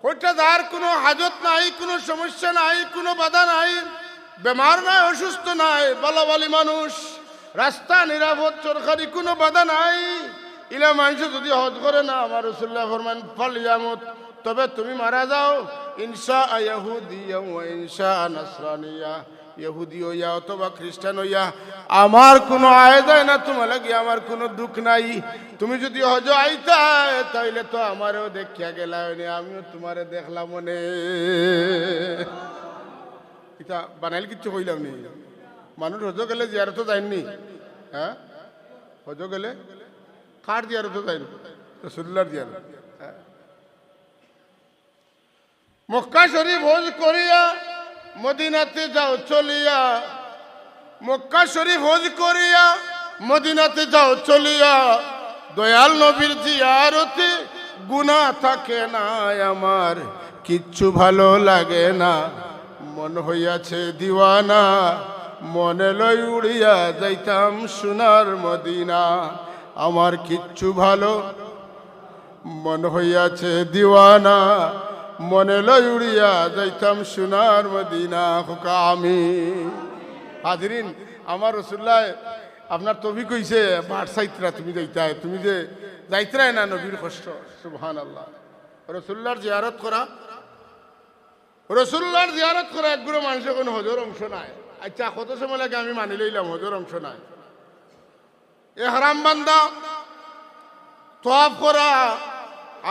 ওইটা যার কোনো হাজত নাই, কোনো সমস্যা নাই, কোনো বাধা নাই, বেমার নাই, অসুস্থ নাই, বালাবালি মানুষ, রাস্তা নিরাপদ, সরকারি কোনো বাধা নাই, ইলা মানুষ যদি হজ করে না, আমার রাসূলুল্লাহ ফরমান ফালিয়ামুত, তবে তুমি মারা যাও, ইনশা ইয়াহুদিয়া ওয়া ইনশা নাসরানিয়া, ইহুদি হইয়া অথবা খ্রিস্টান হইয়া আমার কোনো আয় যায় না, তোমার লাগি আমার কোনো দুঃখ নাই। তুমি যদি হজ আইতা তাইলে তো আমারও দেখিয়া গেলা, আমিও তোমারে দেখলাম মনে। এটা বানাইল কিচ্ছু কইলাম নি, মানুষ হজ গেলে জিয়ারত যায়নি। হ্যাঁ, হজ গেলে কার জিয়ারত যায়নি? রাসূলুল্লাহর জিয়ারত। মক্কা শরীফ হজ করিয়া মদিনাতে যাও চলিয়া, মক্কা শরীফ হজ করিয়া মদিনাতে যাও চলিয়া, দয়াল নবীর জিয়ারতে গুনাহ থাকে না আমার, কিচ্ছু ভালো লাগে না, মন হইয়াছে দিওয়ানা, মনে লই উড়িয়া যাইতাম সোনার মদিনা, আমার কিচ্ছু ভালো, মন হইয়াছে দিওয়ানা, মনে লই উড়িয়া যাইতাম সোনার মদিনা। খোকা আমি হাজরিন, আমার রাসূলুল্লাহ আপনার তৌফিক হইছে বাট সাইত্রা তুমি যাইতাই, তুমি যে যাইত্রাই না নবীর কষ্ট। সুবহানাল্লাহ। রাসূলুল্লাহর জিয়ারত করা, রাসূলুল্লাহর জিয়ারত করা একগুলো মানুষের কোনো হজের অংশ নাই। আচ্ছা কত সময় লাগে আমি মানি লইলাম হজের অংশ নাই। ইহরাম বান্ধা, তওয়াফ করা,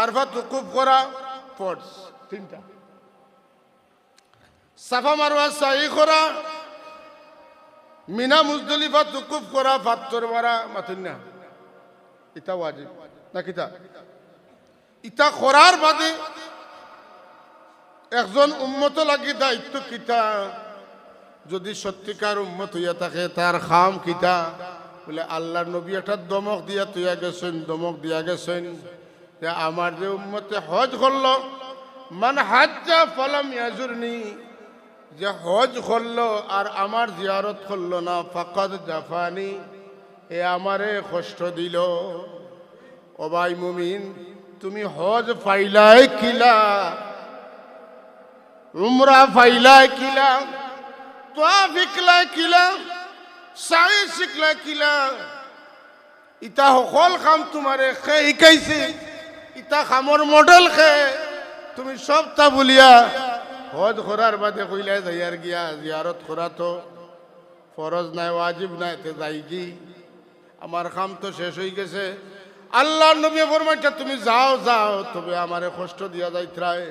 আরফা তুকুফ করা, ফরজ তিনটা, সাফা মারওয়া সাই করা, মিনা মুজদলিফা তুকুফ করা, পাথর মারা, মাথুন না, ইটা ওয়াজিব না কিতা? ইটা করার বাদে একজন উম্মত লাগি দায়িত্ব কিতা? যদি সত্যিকার উম্মত হইয়া থাকে তার খাম কিতা? বলে আল্লাহর নবী একটা দমক দিয়া তুইয়া গেছেন, দমক দিয়া গেছেন যে আমার যে উম্মতে হজ করলো, মান হাজ্জা ফালাম ইয়াজুরনি, যে হজ করলো আর আমার জিয়ারত করলো না, ফাকাদ জাফানি, এ আমারে কষ্ট দিল। ও ভাই মুমিন, তুমি হজ ফাইলাই কিলা, উমরা ফাইলাই কিলা, তোয়াফ শিকলাই কিলা, সাই শিকলাই কিলা, ইটা সকল কাম তোমারে খে শিকাইছে, ইটা কামৰ মডেল খে তুমি সবটা বলিয়া হজ করার বাদে কইলাই যাইয়ার গিয়া জিয়ারত করা তো ফরজ নাই, ওয়াজিব নাই, তে যাই কি আমার কাম তো শেষ হয়ে গেছে। আল্লাহর নবী ফরমাইছে তুমি যাও যাও, তবে আমারে কষ্ট দিয়া যাইত্রায়।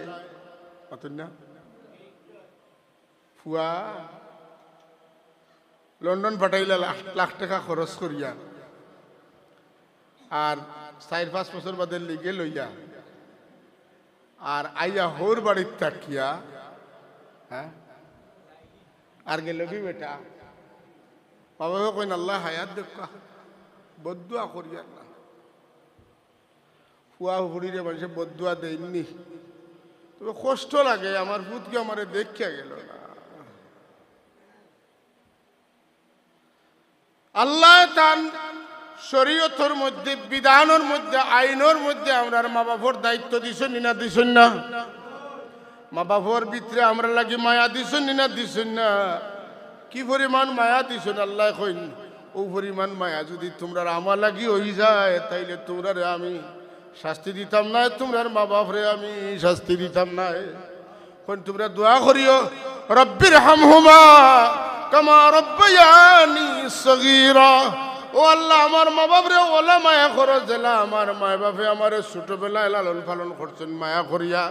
পাতুন না ফুয়া লন্ডন পাঠাইলা লাখ টাকা খরচ করিয়া, আর 4-5 বছর বাদে লিগে লইয়া, আর আইয়া হোর বাড়ির তাকিয়া, হ্যাঁ, আর গেল কি বেটা বাবা কইন আল্লাহ হায়াত দেখা বদুয়া করিয়া না, ফুয়া হুড়িরে মানুষে বদুয়া দেয়নি, তবে কষ্ট লাগে আমার বুধকে আমারে দেখিয়া গেল না। আল্লাহ তান শরীয়তের মধ্যে, বিধানের মধ্যে, আইনের মধ্যে আমরার মা বাবার দায়িত্ব দিছেন না দিছেন না? মা বাবার ভিতরে আমরা লাগি মায়া দিছেন না দিছেন না? কি পরিমাণ মায়া দিছেন আল্লাহ কইন, ও পরিমাণ মায়া যদি তোমরা আমার লাগি হয়ে যায় তাইলে তোমরা আমি শাস্তি দিতাম না, তোমরার মা বাপরে আমি শাস্তি দিতাম না। কোন তোমরা দোয়া করিও, রব্বির হামহুমা কামা রব্বায়ানি সগীরা, ও আল্লাহ আমার মা বাপরে ওলা মায়া করো, জেলা আমার মা বাপে আমার ছোটবেলায় লালন পালন করছেন মায়া করিয়া।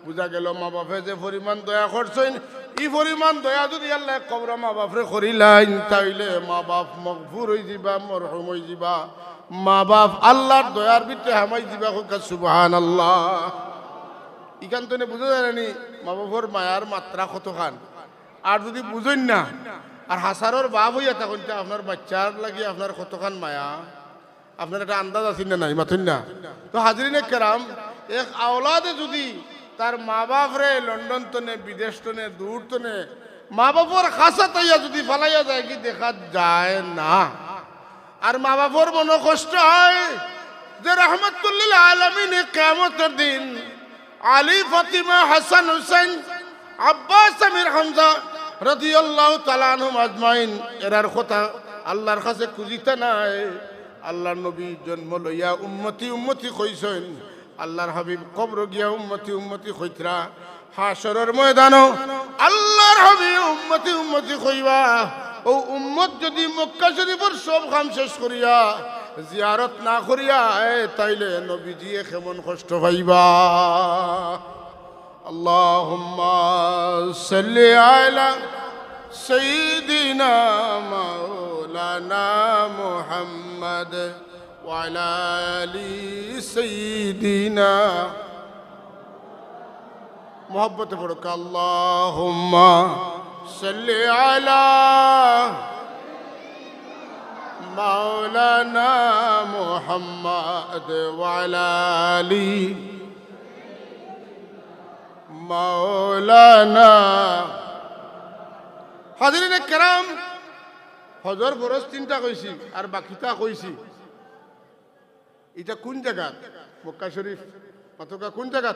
বুঝা গেল মা বাপে যে পরিমাণ দয়া করছেন, ই পরিমাণ দয়া যদি আল্লাহ কবর মা বাপরে করিলেন তাইলে মা বাপ মগফুর হয়ে যাবা, মরহুম হয়ে যাবা, মা বাপ আল্লাহর দয়ার ভিতরে হামাই যাবা। সুবহানাল্লাহ। ইখান তো বুঝা জানি মা বাপর মায়ার মাত্রা কতখান। আর যদি বুঝেন না আর হাসারর বাপ হইয়া তখন আপনার বাচ্চার লাগি আপনার কতখান মায়া, আপনার একটা আন্দাজ আছে না নাই মাথুন না? তো হাজরিনে কেরাম, এক আওলাদে যদি তার মা বাপরে লন্ডন তনে, বিদেশ তনে, দূর তনে মা বাপর খাসা তাইয়া যদি ফালাইয়া যায় কি দেখা যায় না। আর মা বাপর মনে কষ্ট হয় যে রহমতুল্লিল আলামিন কিয়ামতের দিন আলী, ফাতিমা, হাসান, হুসাইন, আব্বাস, আমির, হামজা রাদিয়াল্লাহু তাআলা আনহুম আজমাইন এরার কথা আল্লাহর কাছে খুঁজিতে নাই। আল্লাহর নবী জন্ম লইয়া উম্মতি উম্মতি কইছেন, আল্লাহর হাবিব কবর গিয়া উম্মতি উম্মতি কইতরা, হাশরের ময়দানও আল্লাহর হাবিব উম্মতি উম্মতি কইবা। ও উম্মত যদি মক্কা শরীফের সব কাম শেষ করিয়া জিয়ারত না করিয়া তাইলে নবীজি কেমন কষ্ট পাইবা। আল্লাহুম্মা সাল্লি আলা সাইয়্যিদিনা মাওলানা মুহাম্মদ ওয়া আলা আলি সাইয়্যিদিনা। মোহব্বতে পড়ো আল্লাহুম্মা সাল্লি আলা মাওলানা মুহাম্মদ ওয়া আলা আলি মাওলানা। হাজিরিনে কেরাম, হজর ফরজ তিনটা কইছি আর বাকিটা কইছি। এটা কোন জায়গা? মক্কা শরীফ। পাতকা কোন জায়গা?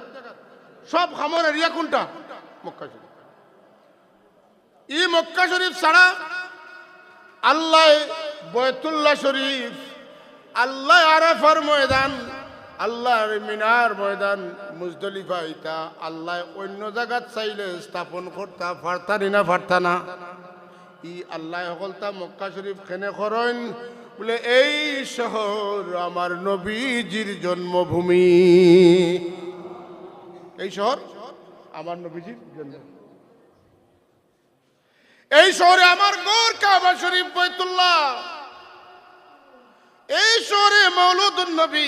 সব খামর এরিয়া কোনটা? মক্কা শরীফ। ই মক্কা শরীফ ছাড়া আল্লাহ বয়তুল্লাহ শরীফ, আল্লাহ আরাফার ময়দান, আল্লাহর মিনার ময়দান, মুজদলিফা, ইটা আল্লাহ অন্য জায়গাত চাইলে স্থাপন করতা পারতানি না পারতা না। ই আল্লাহ সকলতা মক্কা শরীফ খেনে করেন বলে এই শহর আমার নবীজির জন্মভূমি। এই শহর আমার নবীজির জন্ম। এই শহরে আমার গৌর কাবা শরীফ বাইতুল্লাহ। এই শহরে মৌলুদুন নবী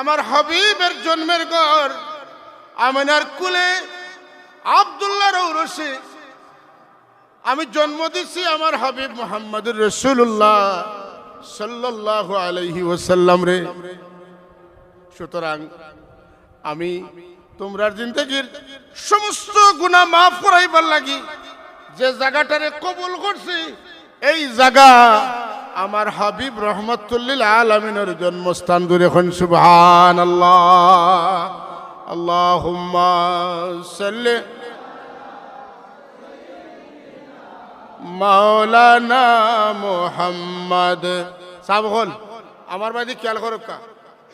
আমার হাবিবের জন্মের ঘর। আমিনার কুলে আব্দুল্লাহর ঔরসে আমি জন্ম দিছি আমার হাবিব মুহাম্মদুর রাসূলুল্লাহ সাল্লাল্লাহু আলাইহি ওয়াসাল্লাম রে। সুতরাং আমি তোমরার জিন্দেগীর সমস্ত গুনাহ মাফ করাইবার লাগি যে জায়গাটারে কবুল করছি, এই জায়গা আমার হাবিব রহমতুল্লিল আলামিনের জন্মস্থান। দূরে এখন সুবহানাল্লাহ। আল্লাহুম্মা সাল্লি মাওলানা মুহাম্মদ। সাব হল আমার বাড়ি খেয়াল করুকা,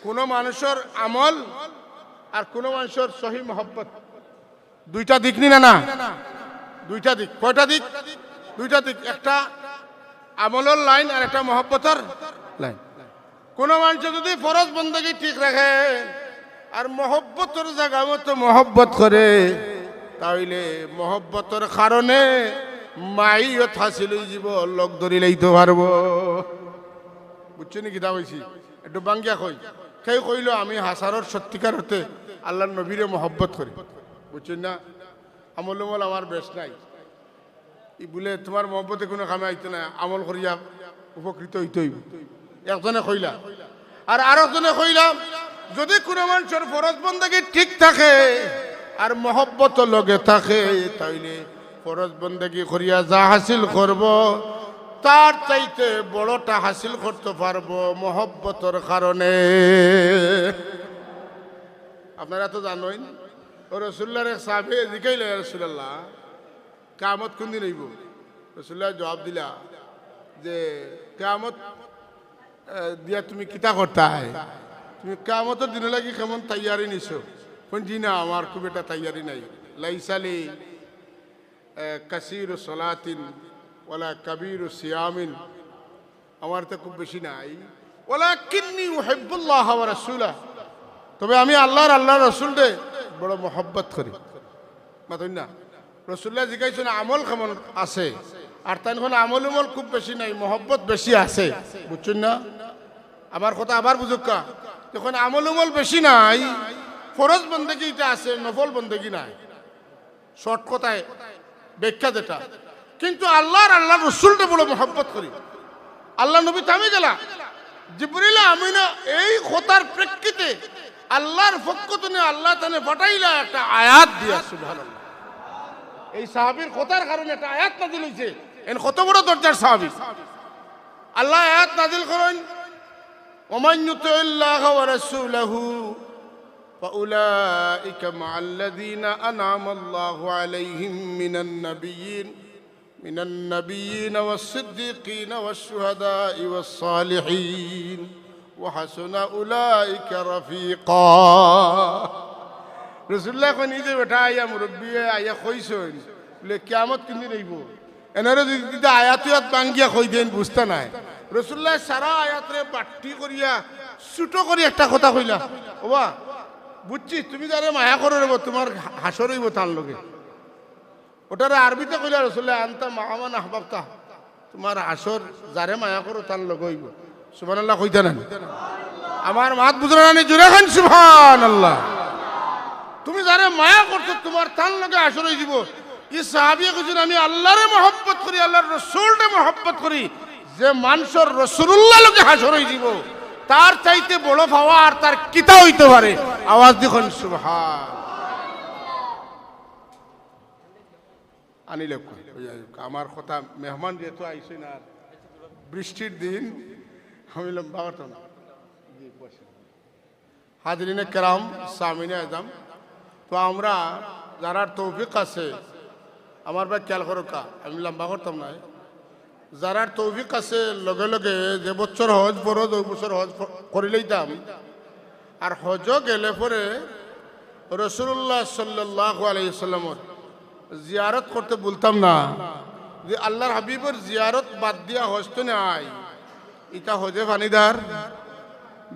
কোনো মানুষের আমল আর কোনো মানুষের সহি মহব্বত দুইটা দিক নি না? দুইটা দিক। কয়টা দিক? দুইটা দিক। একটা আমলের লাইন আর একটা মহব্বতের লাইন। কোন মানুষ যদি ফরজ বন্দেগী ঠিক রাখে আর মহব্বতের জায়গা মতো মহব্বত করে, তাইলে মহব্বতের কারণে মাইয়ত হাসিল হয়ে যাব, লোক ধরি লইতে পারবো। বুঝছো নি কিতা কইছি? একটু বাঙ্গিয়া কই। সেই কইল আমি হাসারর সত্যিকার হতে আল্লাহর নবীরে মহব্বত করি। বুঝছেন না? আমল উমল আমার বেশ নাই। ই বলে তোমার মহব্বতে কোনো কামে আইতে না, আমল করিয়া উপকৃত হইতে হইব। একজনে কইলা। আর আরেকজনে কইলাম যদি কোনো মানুষের ফরজ বন্দেগী ঠিক থাকে আর মহব্বত লগে থাকে, তাইলে ফরজ বন্দেগী করিয়া যা হাসিল করব তার চাইতে বড়টা হাসিল করতে পারবো মহব্বতের কারণে। আপনারা তো জানেন রসুল্লাহর এক সাহাবী জিজ্ঞাইল, রাসূলুল্লাহ কিয়ামত কোন দিন হইব? রাসূলুল্লাহ জবাব দিলা যে কিয়ামত দিয়া তুমি কিতা করতে হয়, তুমি কিয়ামতের দিন লাগি কেমন তৈয়ারি নিছো? কোন দিনা আমার খুব একটা তৈয়ারি নাই। লাইসালি কাসীরু সালাতিন ওয়ালা কাবীরু সিয়ামিন, আমার তো খুব বেশি নাই। ওয়ালাকিন্নী উহিব্বুল্লাহ ওয়া রাসূলাহ, তবে আমি আল্লাহর রাসূলকে বড় মহব্বত করি। মাতই না? রাসূলুল্লাহ জিজ্ঞাসা আমল কেমন আছে, আর তাই আমল উমল খুব বেশি নাই, মহব্বত বেশি আছে। বুঝছেন না? আমার কথা আবার বুঝুকা, যখন আমল উমল বেশি নাই, ফরজ বন্দেগী এটা আছে, নফল বন্দেগী নাই। শর্ট কথায় ব্যাখ্যা যেটা, কিন্তু আল্লাহর রাসূলকে বড় মহব্বত করি। আল্লাহ নবী থামে গেলা, জিবরিল আমিনা এই কথার প্রেক্ষিতে আল্লাহর পক্ষ থেকে আল্লাহ তানে পাঠাইলা একটা আয়াত দিয়া। সুবহানাল্লাহ। এই সাহাবীর কথার কারণে একটা আয়াত নাযিল হইছে। এন কত বড় দরজার সাহাবী। আল্লাহ আয়াত নাযিল করেন, ওমান ইউতিল্লাহ ওয়া রাসূলাহু فأولئك مع الذين أنعم الله عليهم من النبيين والصديقين والشهداء والصالحين وحسن أولئك رفيقا رسول الله কোন ইদে বেটা আয়া মুরব্বি আয়া কইছেন বলে কিয়ামত কিন দিন আইবো এনারে যদি আয়াত ভাঙ্গিয়া কই দেন বুঝতা নাই রাসূলুল্লাহ সারা আয়াতরে পাঠ্টি করিয়া ছোট করে একটা কথা কইলা ওবা বুঝছি তুমি যারে মায়া করো রে তোমার হাসর হইব তার লগে ওটারে আরবিতে কইলা রাসূলুল্লাহ আনতা মাআমান আহবাবতা তোমার হাসর যারে মায়া করো তার লগে হইব সুবহানাল্লাহ কইতা না আমার মাত বুঝরা না জোরে খান সুবহানাল্লাহ তুমি যারে মায়া করছো তোমার তার লগে হাসর হই দিব এই সাহাবী কইছেন আমি আল্লাহরে মহব্বত করি আল্লাহর রাসূলকে মহব্বত করি যে মানুষের রাসূলুল্লাহ লগে হাসর হই দিব তার চাইতে বড় পাওয়া আর তার কিতা হইতে পারে আওয়াজ দেখুন সুবহান আনিলে আমার কথা মেহমান যেহেতু আইছে না বৃষ্টির দিন আমি লম্বা করতাম হাজরিনে কেরাম সামিনে আজম তো আমরা যারা তৌফিক আছে আমার ভাই খেয়াল করো কা আমি লম্বা করতাম না যারা তৌফিক আছে লগে লগে যে বছর হজ পড়ো 2 বছর হজ করে লইতাম আর হজ গেলে পরে রাসূলুল্লাহ সাল্লাল্লাহু আলাইহি সাল্লামের জিয়ারত করতে বলতাম না যে আল্লাহর হাবিবের জিয়ারত বাদ দিয়া হজ তো নাই এটা হজে ফানিদার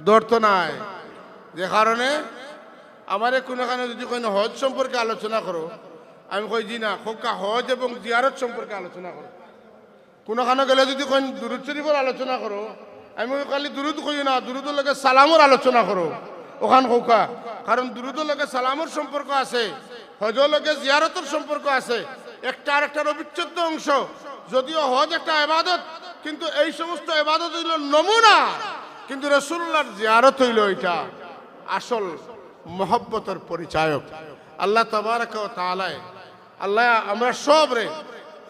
দর তো নাই যে কারণে আমারে কোনখানে যদি কোনো হজ সম্পর্কে আলোচনা করো আমি কই জি না খোকা হজ এবং জিয়ারত সম্পর্কে আলোচনা করো কোনখানে গেলে যদি কোন দুরূদ শরীফের আলোচনা করো আমি খালি দুরূদ কই না দুরূদের লগে সালামের আলোচনা করো ওখান খোকা কারণ দুরূদের লগে সালামের সম্পর্ক আছে হজের লগে জিয়ারতের সম্পর্ক আছে একটা আরেকটার অবিচ্ছেদ্য অংশ যদিও হজ একটা ইবাদত কিন্তু এই সমস্ত ইবাদত হইল নমুনা কিন্তু রাসূলুল্লাহর জিয়ারত হইল এটা আসল মহব্বতের পরিচায়ক আল্লাহ তাবারক ওয়া তাআলা আল্লাহ আমরা সব রে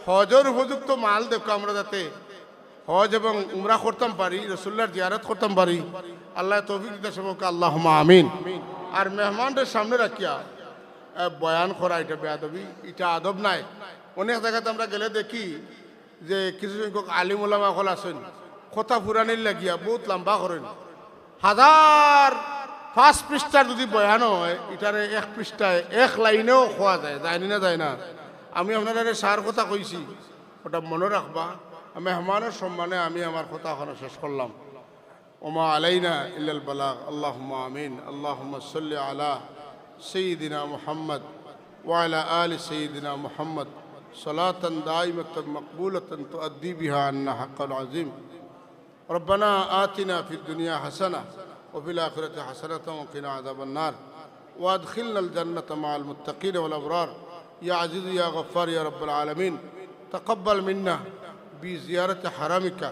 হজের উপযুক্ত মাল দেখো আমরা যাতে হজ এবং উমরা করতাম পারি রাসূলুল্লাহর জিয়ারত করতাম পারি আল্লাহ তৌফিক দিতে সবকে আল্লাহুম্মা আমিন আর মেহমানদের সামনে রাখিয়া বয়ান করা এটা বেয়াদবি এটা আদব নাই অনেক জায়গাতে আমরা গেলে দেখি যে কিছু সংখ্যক আলিম ওলামা হল আছেন কথা ফুরানির লাগিয়া বহুত লম্বা করেন 5 পৃষ্ঠার যদি বয়ান হয় এটারে 1 পৃষ্ঠায় 1 লাইনেও খোয়া যায় জানি না যায় না আমি আপনারা সার কথা কইছি ওটা মনে রাখবা মেহমানের সম্মানে আমি আমার কথা এখনো শেষ করলাম ওমা আলাইনা ইল্লাল বালাগ আল্লাহুম্মা আমিন আল্লাহুম্মা সাল্লি আলা সাইয়্যিদিনা মুহাম্মদ ওয়া আলা আলি সাইয়্যিদিনা মুহাম্মদ সালাতান দাইমাতান মাকবুলাতান তুআদ্দি বিহা আন্না হাক্কাল আযীম ربنا آتنا في الدنيا حسنة وفي الآخرة حسنة وقنا عذاب النار وادخلنا الجنة مع المتقين والأبرار يا عزيز يا غفار يا رب العالمين تقبل منا بزيارة حرمك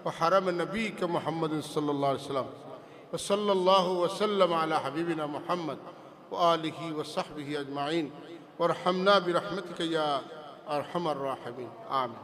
وحرم نبيك محمد صلى الله عليه وسلم وصلى الله وسلم على حبيبنا محمد وآله وصحبه أجمعين وارحمنا برحمتك يا أرحم الراحمين آمين.